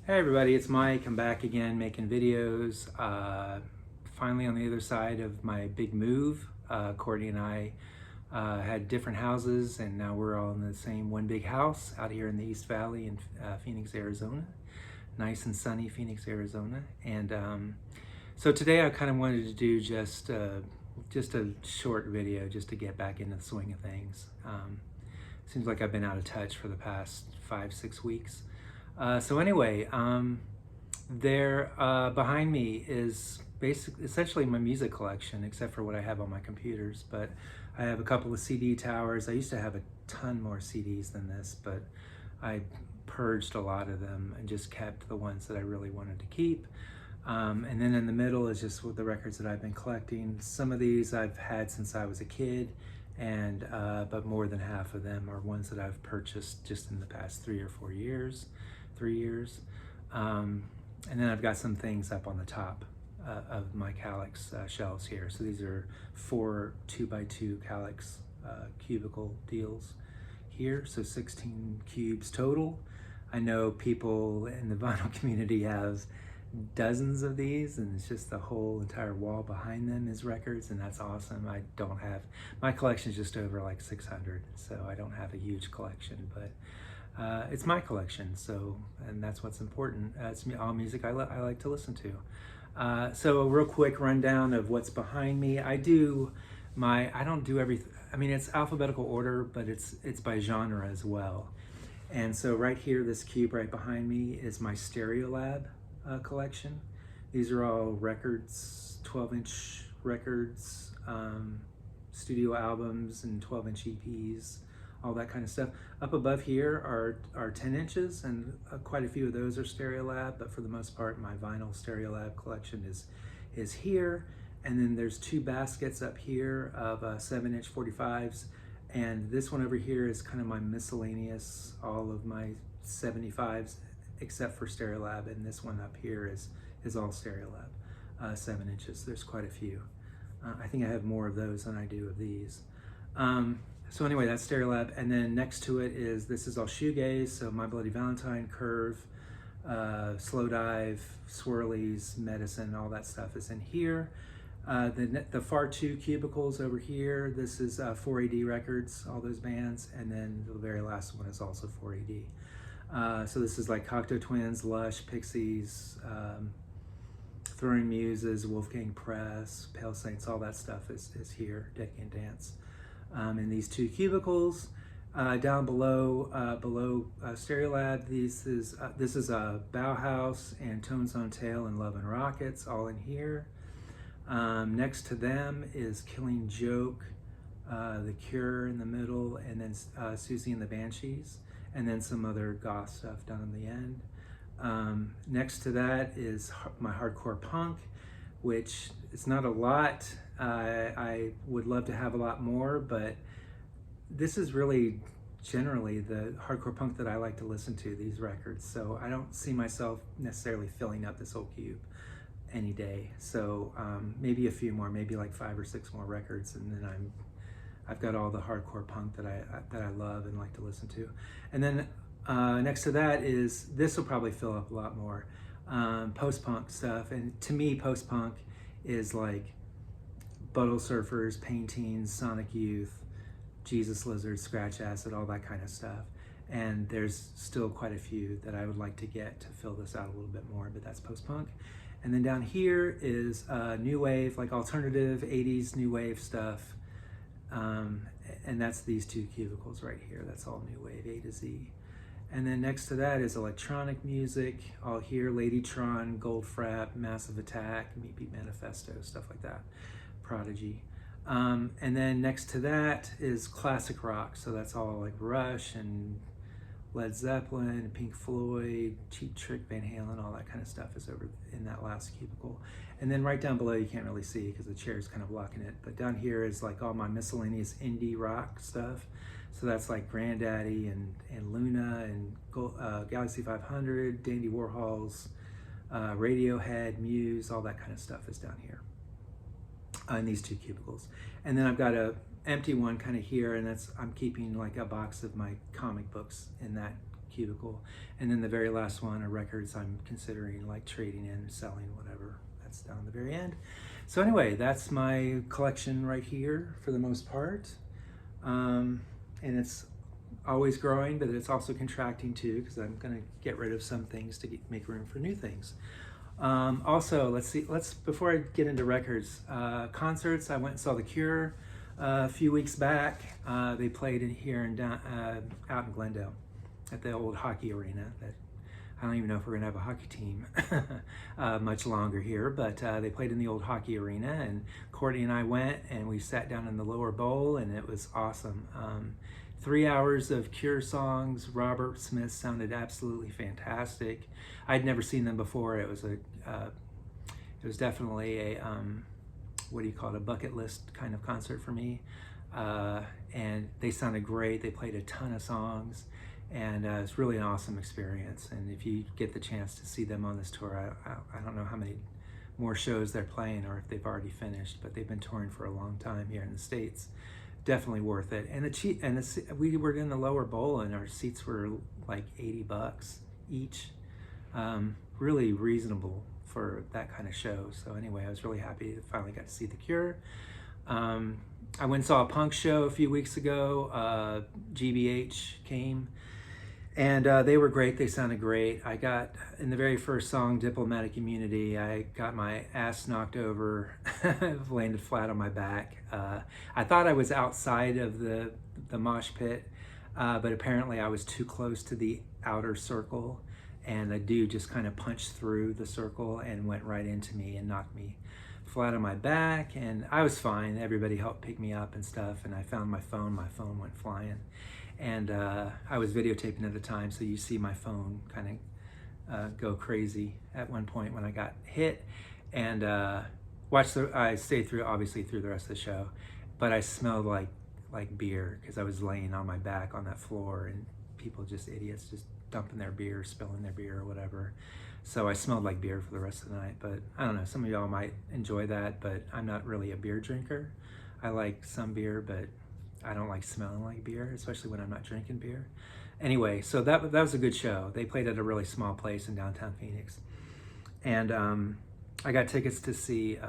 Hey everybody, it's Mike. I'm back again making videos. Finally on the other side of my big move. Courtney and I had different houses and now we're all in the same one big house out here in the East Valley in Phoenix, Arizona. Nice and sunny Phoenix, Arizona. And so today I kind of wanted to do just a short video just to get back into the swing of things. Seems like I've been out of touch for the past 5-6 weeks. So anyway, there behind me is essentially my music collection, except for what I have on my computers. But I have a couple of CD towers. I used to have a ton more CDs than this, but I purged a lot of them and just kept the ones that I really wanted to keep. And then in the middle is just with the records that I've been collecting. Some of these I've had since I was a kid, and but more than half of them are ones that I've purchased just in the past 3 or 4 years. 3 years. And then I've got some things up on the top of my Calyx shelves here. So these are 4 2x2 Calyx cubicle deals here. So 16 cubes total. I know people in the vinyl community have dozens of these, and it's just the whole entire wall behind them is records, and that's awesome. I don't have, my collection is just over like 600, so I don't have a huge collection, but it's my collection, so, and that's what's important. It's all music I like to listen to. So a real quick rundown of what's behind me. I don't do everything, I mean, it's alphabetical order, but it's by genre as well. And so right here, this cube right behind me is my Stereolab collection. These are all records, 12-inch records, studio albums and 12-inch EPs, all that kind of stuff. Up above here are 10 inches, and quite a few of those are Stereolab, but for the most part, my vinyl Stereolab collection is here. And then there's 2 baskets up here of 7-inch 45s, and this one over here is kind of my miscellaneous, all of my 75s, except for Stereolab, and this one up here is all Stereolab, 7 inches. There's quite a few. I think I have more of those than I do of these. So anyway, that's Stereolab, and then next to it this is all shoegaze, so My Bloody Valentine, Curve, Slow Dive, Swirlies, Medicine, all that stuff is in here. The far 2 cubicles over here, this is 4AD Records, all those bands, and then the very last one is also 4AD. So this is like Cocteau Twins, Lush, Pixies, Throwing Muses, Wolfgang Press, Pale Saints, all that stuff is here, Decadent Dance. In these 2 cubicles, down below Stereolab, this is Bauhaus and Tones on Tail and Love and Rockets, all in here. Next to them is Killing Joke, The Cure in the middle, and then Susie and the Banshees, and then some other goth stuff down in the end. Next to that is my hardcore punk, which is not a lot. I would love to have a lot more, but this is really generally the hardcore punk that I like to listen to, these records. So I don't see myself necessarily filling up this whole cube any day. So maybe a few more, maybe like 5 or 6 more records, and then I've got all the hardcore punk that I love and like to listen to. And then next to that is, this will probably fill up a lot more, post-punk stuff. And to me, post-punk is like Buttle Surfers, Paintings, Sonic Youth, Jesus Lizard, Scratch Acid, all that kind of stuff. And there's still quite a few that I would like to get to fill this out a little bit more, but that's post-punk. And then down here is new wave, like alternative 80s new wave stuff. And that's these 2 cubicles right here. That's all new wave, A to Z. And then next to that is electronic music, all here, Ladytron, Goldfrapp, Massive Attack, Meat Beat Manifesto, stuff like that, Prodigy. And then next to that is classic rock, so that's all like Rush and Led Zeppelin, Pink Floyd, Cheap Trick, Van Halen, all that kind of stuff is over in that last cubicle. And then right down below, you can't really see because the chair is kind of blocking it, but down here is like all my miscellaneous indie rock stuff. So that's like Grandaddy and Luna and Galaxy 500, Dandy Warhols, Radiohead, Muse, all that kind of stuff is down here in these 2 cubicles. And then I've got a empty one kind of here, and I'm keeping like a box of my comic books in that cubicle. And then the very last one are records I'm considering like trading in, selling, whatever. That's down the very end. So anyway, that's my collection right here for the most part. And it's always growing, but it's also contracting too, because I'm going to get rid of some things to make room for new things. Also, before I get into records, concerts, I went and saw The Cure a few weeks back. They played here out in Glendale at the old hockey arena. I don't even know if we're gonna have a hockey team much longer here, but they played in the old hockey arena, and Courtney and I went and we sat down in the lower bowl, and it was awesome. 3 hours of Cure songs. Robert Smith sounded absolutely fantastic. I'd never seen them before. It was definitely a what do you call it, a bucket list kind of concert for me. And they sounded great. They played a ton of songs, and it's really an awesome experience. And if you get the chance to see them on this tour, I don't know how many more shows they're playing or if they've already finished, but they've been touring for a long time here in the States. Definitely worth it. And we were in the lower bowl, and our seats were like $80 each. Really reasonable for that kind of show. So anyway, I was really happy that I finally got to see The Cure. I went and saw a punk show a few weeks ago. GBH came, and they were great. They sounded great. I got, in the very first song, Diplomatic Immunity, I got my ass knocked over, landed flat on my back. I thought I was outside of the mosh pit, but apparently I was too close to the outer circle, and the dude just kind of punched through the circle and went right into me and knocked me flat on my back, and I was fine. Everybody helped pick me up and stuff, and I found my phone went flying. And I was videotaping at the time, so you see my phone kind of go crazy at one point when I got hit. And I stayed obviously through the rest of the show, but I smelled like beer because I was laying on my back on that floor, and people, just idiots, just dumping their beer, spilling their beer or whatever. So I smelled like beer for the rest of the night. But I don't know, some of y'all might enjoy that, but I'm not really a beer drinker. I like some beer, but I don't like smelling like beer, especially when I'm not drinking beer. Anyway, so that was a good show. They played at a really small place in downtown Phoenix. And I got tickets to see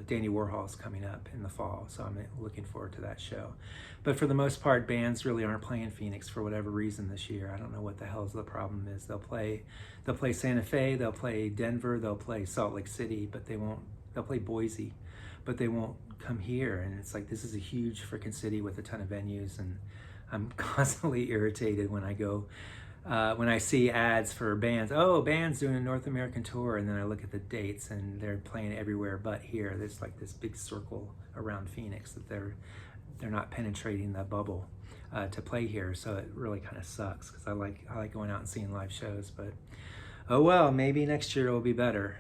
Danny Warhol's coming up in the fall, so I'm looking forward to that show. But for the most part, bands really aren't playing Phoenix for whatever reason this year. I don't know what the hell's the problem is. They'll play Santa Fe, they'll play Denver, they'll play Salt Lake City, but they'll play Boise, but they won't come here. And it's like, this is a huge freaking city with a ton of venues, and I'm constantly irritated when I go, when I see ads for bands. Oh, bands doing a North American tour, and then I look at the dates and they're playing everywhere but here. There's like this big circle around Phoenix that they're not penetrating the bubble to play here. So it really kind of sucks, because I like going out and seeing live shows. But oh well, maybe next year will be better.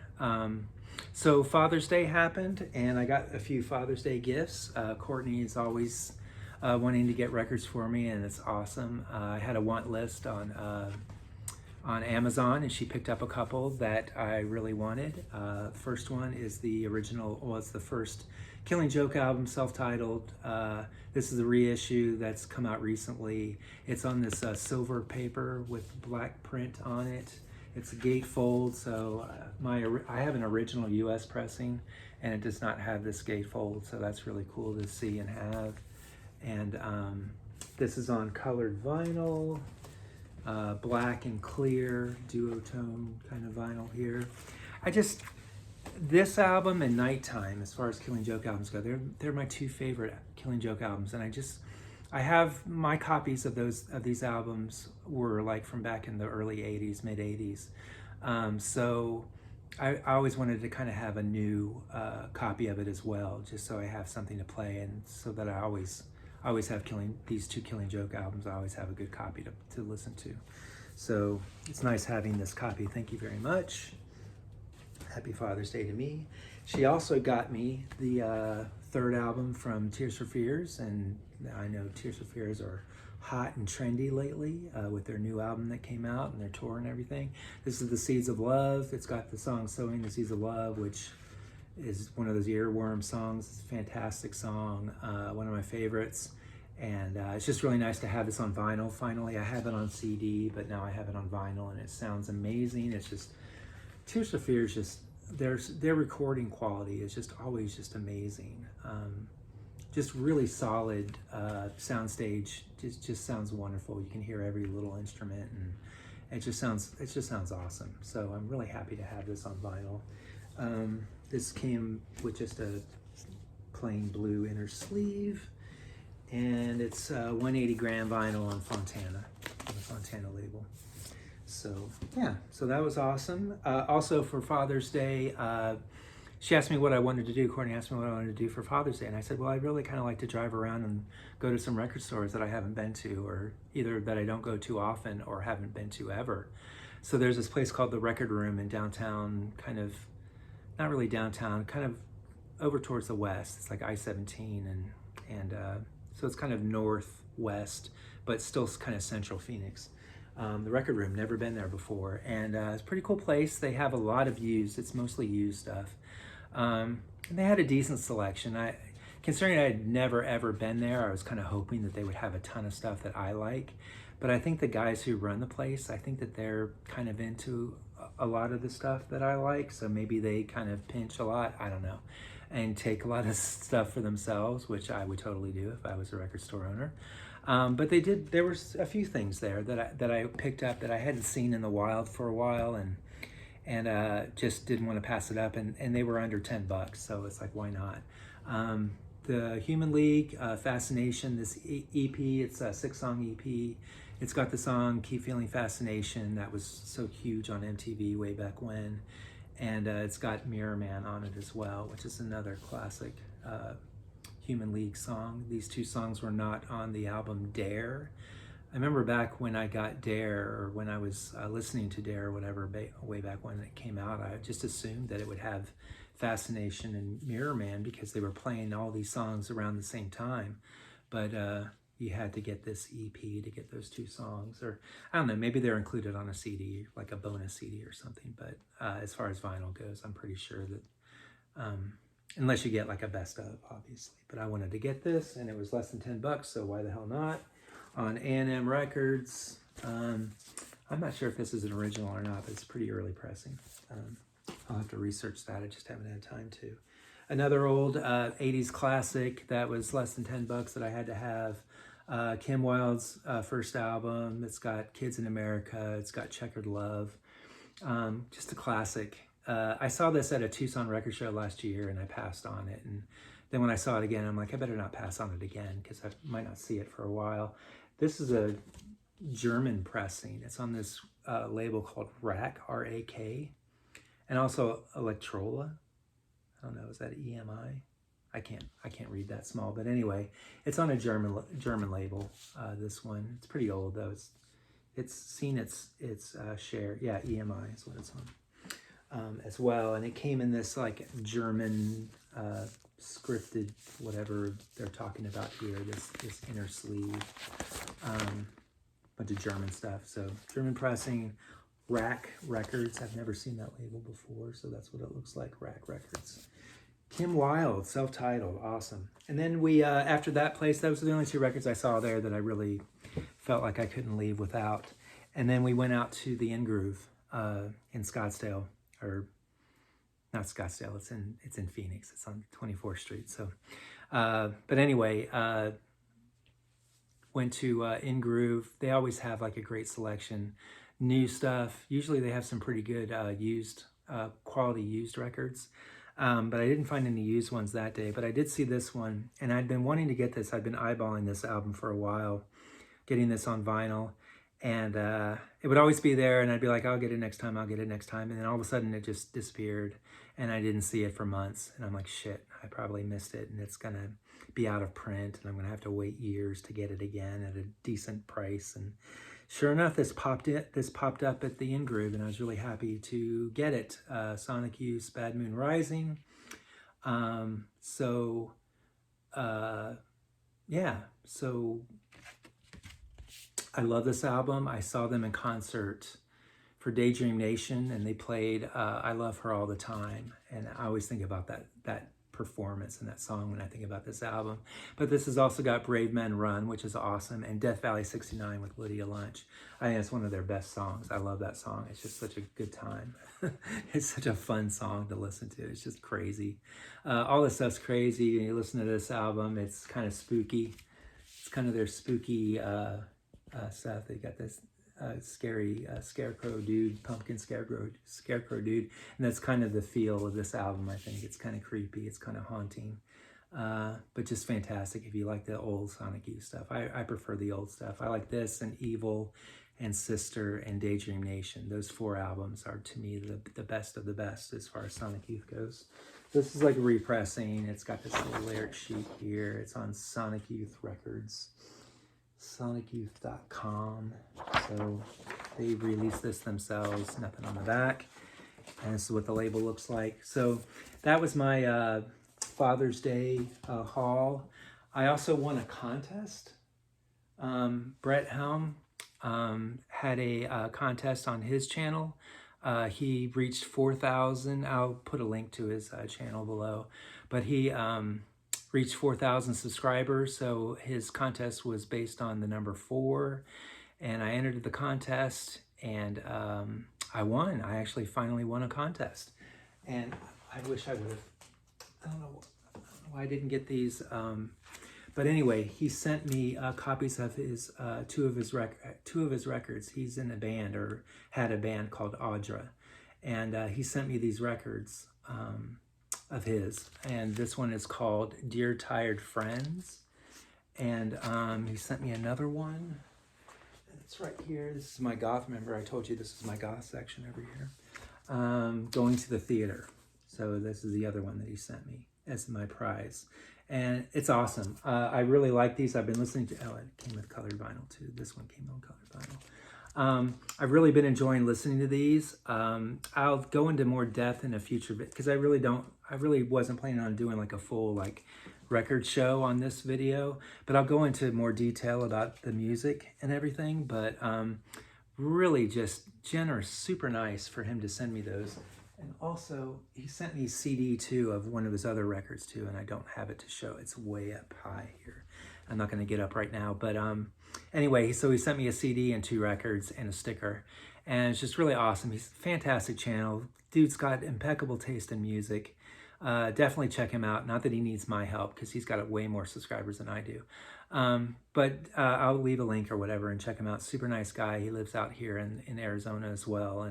So Father's Day happened, and I got a few Father's Day gifts. Courtney is always wanting to get records for me, and it's awesome. I had a want list on Amazon, and she picked up a couple that I really wanted. The first one is the original, well, it's the first Killing Joke album, self-titled. This is a reissue that's come out recently. It's on this silver paper with black print on it. It's a gatefold, so I have an original US pressing, and it does not have this gatefold, so that's really cool to see and have. And this is on colored vinyl, black and clear, duotone kind of vinyl here. This album and Nighttime, as far as Killing Joke albums go, they're my two favorite Killing Joke albums, and I have my copies of these albums were like from back in the early 80s, mid 80s. So I always wanted to kind of have a new copy of it as well, just so I have something to play, and so that I always have these two Killing Joke albums. I always have a good copy to listen to. So it's nice having this copy. Thank you very much. Happy Father's Day to me. She also got me the third album from Tears for Fears, and I know Tears for Fears are hot and trendy lately with their new album that came out and their tour and everything. This is The Seeds of Love. It's got the song Sowing the Seeds of Love, which is one of those earworm songs. It's a fantastic song, one of my favorites. And it's just really nice to have this on vinyl. Finally, I have it on CD, but now I have it on vinyl, and it sounds amazing. It's just, Tears for Fears, just their recording quality is just always just amazing. Just really solid soundstage. Just sounds wonderful. You can hear every little instrument, and it just sounds awesome. So I'm really happy to have this on vinyl. This came with just a plain blue inner sleeve, and it's 180 gram vinyl on Fontana, on the Fontana label. So yeah, so that was awesome. Also for Father's Day, she asked me what I wanted to do. Courtney asked me what I wanted to do for Father's Day, and I said, well, I really kind of like to drive around and go to some record stores that I haven't been to, or either that I don't go to often or haven't been to ever. So there's this place called the Record Room in downtown, kind of, not really downtown, kind of over towards the west. It's like I-17, and so it's kind of northwest, but still kind of central Phoenix. The Record Room, never been there before, and it's a pretty cool place. They have a lot of used, it's mostly used stuff. And they had a decent selection. Considering I had never ever been there, I was kind of hoping that they would have a ton of stuff that I like. But I think the guys who run the place, I think that they're kind of into a lot of the stuff that I like, so maybe they kind of pinch a lot, I don't know, and take a lot of stuff for themselves, which I would totally do if I was a record store owner. But there was a few things there that I picked up that I hadn't seen in the wild for a while, and just didn't want to pass it up, and they were under $10, so it's like, why not? The Human League, Fascination, this EP, it's a 6-song EP. It's got the song Keep Feeling Fascination, that was so huge on MTV way back when, and it's got Mirror Man on it as well, which is another classic Human League song. These two songs were not on the album Dare. I remember back when I got Dare, or when I was listening to Dare or whatever, way back when it came out, I just assumed that it would have Fascination and Mirror Man because they were playing all these songs around the same time. But you had to get this EP to get those two songs, or I don't know, maybe they're included on a CD, like a bonus CD or something. But as far as vinyl goes, I'm pretty sure that, unless you get like a best of, obviously. But I wanted to get this, and it was less than $10, so why the hell not? On A&M Records. I'm not sure if this is an original or not, but it's pretty early pressing. I'll have to research that. I just haven't had time to. Another old 80s classic that was less than $10 that I had to have. Kim Wilde's first album. It's got Kids in America. It's got Checkered Love. Just a classic. I saw this at a Tucson record show last year, and I passed on it. And then when I saw it again, I'm like, I better not pass on it again because I might not see it for a while. This is a German pressing. It's on this label called RAK, R-A-K, and also Electrola. I don't know, is that EMI? I can't read that small, but anyway, it's on a German label. This one, it's pretty old though. It's seen its share. Yeah, EMI is what it's on as well, and it came in this like German scripted whatever they're talking about here. This inner sleeve, bunch of German stuff. So German pressing. RAK Records. I've never seen that label before, so that's what it looks like. RAK Records. Kim Wilde, self-titled, awesome. And then we, after that place, those were the only two records I saw there that I really felt like I couldn't leave without. And then we went out to the In Groove in Scottsdale, or not Scottsdale. It's in Phoenix. It's on 24th Street. So, but anyway, went to In Groove. They always have like a great selection. New stuff. Usually they have some pretty good quality used records, but I didn't find any used ones that day. But I did see this one, and I'd been wanting to get this. I'd been eyeballing this album for a while, getting this on vinyl, and it would always be there, and I'd be like, I'll get it next time, I'll get it next time, and then all of a sudden it just disappeared, and I didn't see it for months, and I'm like, shit, I probably missed it, and it's gonna be out of print, and I'm gonna have to wait years to get it again at a decent price. And sure enough, this popped up at the In Groove, and I was really happy to get it. Sonic Youth, Bad Moon Rising. Yeah, so I love this album. I saw them in concert for Daydream Nation, and they played I Love Her All the Time, and I always think about that performance in that song when I think about this album. But this has also got Brave Men Run, which is awesome, and Death Valley 69 with Lydia Lunch. I think it's one of their best songs. I love that song. It's just such a good time. It's such a fun song to listen to. It's just crazy. All this stuff's crazy. When you listen to this album, it's kind of spooky. It's kind of their spooky stuff. They got this scary scarecrow dude, pumpkin scarecrow dude, and that's kind of the feel of this album. I think it's kind of creepy, it's kind of haunting, but just fantastic if you like the old Sonic Youth stuff. I prefer the old stuff. I like this and Evil and Sister and Daydream Nation. Those 4 albums are, to me, the best of the best as far as Sonic Youth goes. This is like a repressing. It's got this little lyric sheet here. It's on Sonic Youth Records, sonicyouth.com. So they released this themselves, nothing on the back. And this is what the label looks like. So that was my Father's Day haul. I also won a contest. Bret had a contest on his channel. He reached 4,000. I'll put a link to his channel below. But he reached 4,000 subscribers, so his contest was based on the number 4, and I entered the contest, and I won. I actually finally won a contest, and I wish I would have. I don't know why I didn't get these, but anyway, he sent me copies of his two of his records. He's in a band, or had a band called Audra, and he sent me these records of his, and this one is called Dear Tired Friends, and he sent me another one, and it's right here. This is my goth. Remember I told you this is my goth section over here. Going to the Theater. So this is the other one that he sent me as my prize, and it's awesome. I really like these. I've been listening to, it came with colored vinyl too. This one came on colored vinyl. I've really been enjoying listening to these. I'll go into more depth in a future bit, because I really wasn't planning on doing like a full like record show on this video, but I'll go into more detail about the music and everything. But really just generous, super nice for him to send me those. And also he sent me a CD too of one of his other records too, and I don't have it to show. It's way up high here. I'm not going to get up right now, but anyway, so he sent me a CD and 2 records and a sticker, and it's just really awesome. He's a fantastic channel. Dude's got impeccable taste in music. Definitely check him out. Not that he needs my help, because he's got way more subscribers than I do. But I'll leave a link or whatever and check him out. Super nice guy. He lives out here in Arizona as well,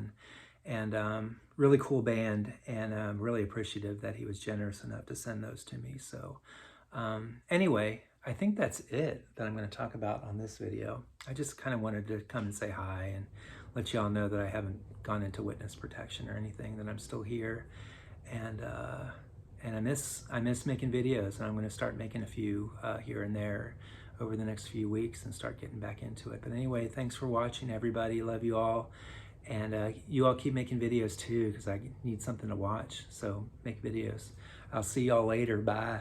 and really cool band, and I'm really appreciative that he was generous enough to send those to me. So anyway, I think that's it that I'm going to talk about on this video. I just kind of wanted to come and say hi and let y'all know that I haven't gone into witness protection or anything, that I'm still here, and I miss making videos, and I'm going to start making a few here and there over the next few weeks and start getting back into it. But anyway, thanks for watching, everybody. Love you all, and you all keep making videos too, because I need something to watch. So make videos. I'll see y'all later. Bye.